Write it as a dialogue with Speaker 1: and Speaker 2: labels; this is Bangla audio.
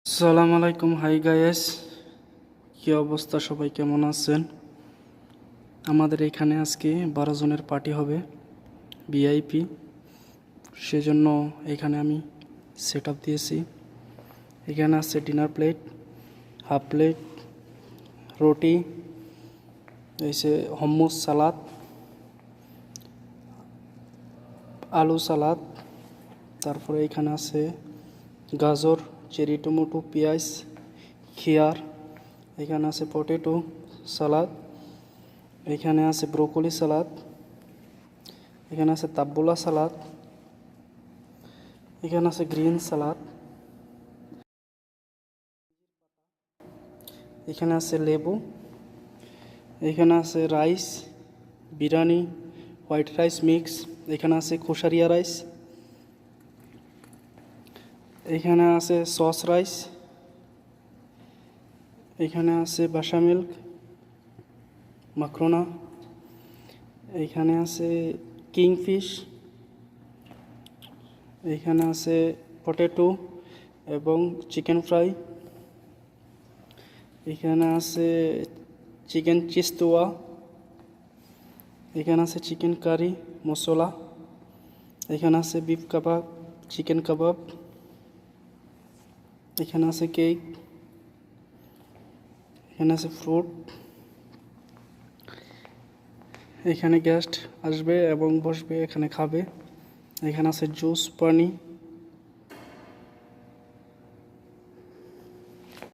Speaker 1: আসসালামু আলাইকুম, হাই গাইস। কি অবস্থা, সবাই কেমন আছেন? আমাদের এখানে আজকে 12 জনের পার্টি হবে, ভিআইপি। সেজন্য এখানে আমি সেট আপ দিয়েছি। এখানে আছে ডিনার প্লেট, হাফ প্লেট, রুটি, এসে হম্মুস সালাদ, আলু সালাদ, তারপরে এখানে আছে গাজর, চেরি টমেটো, পেঁয়াজ, খিয়ার, এখানে আছে পটেটো সালাদ, এখানে আছে ব্রোকলি সালাদ, এখানে আছে তাব্বুলা সালাদ, এখানে আছে গ্রিন সালাদ, এখানে আছে লেবু, এখানে আছে rice, biryani, white rice mix, এখানে আছে খুসারিয়া রাইস, এখানে আছে সস রাইস, এখানে আছে বাসা মিল্ক, মাখরোনা, এখানে আছে কিংফিশ, এখানে আছে পটেটো এবং চিকেন ফ্রাই, এখানে আছে চিকেন চিস্তুয়া, এখানে আছে চিকেন কারি মশলা, এখানে আছে বিফ কাবাব, চিকেন কাবাব, এখানে আছে কেক, এখানে আছে ফ্রুট। এখানে গেস্ট আসবে এবং বসবে, এখানে খাবে। এখানে আছে জুস, পানি।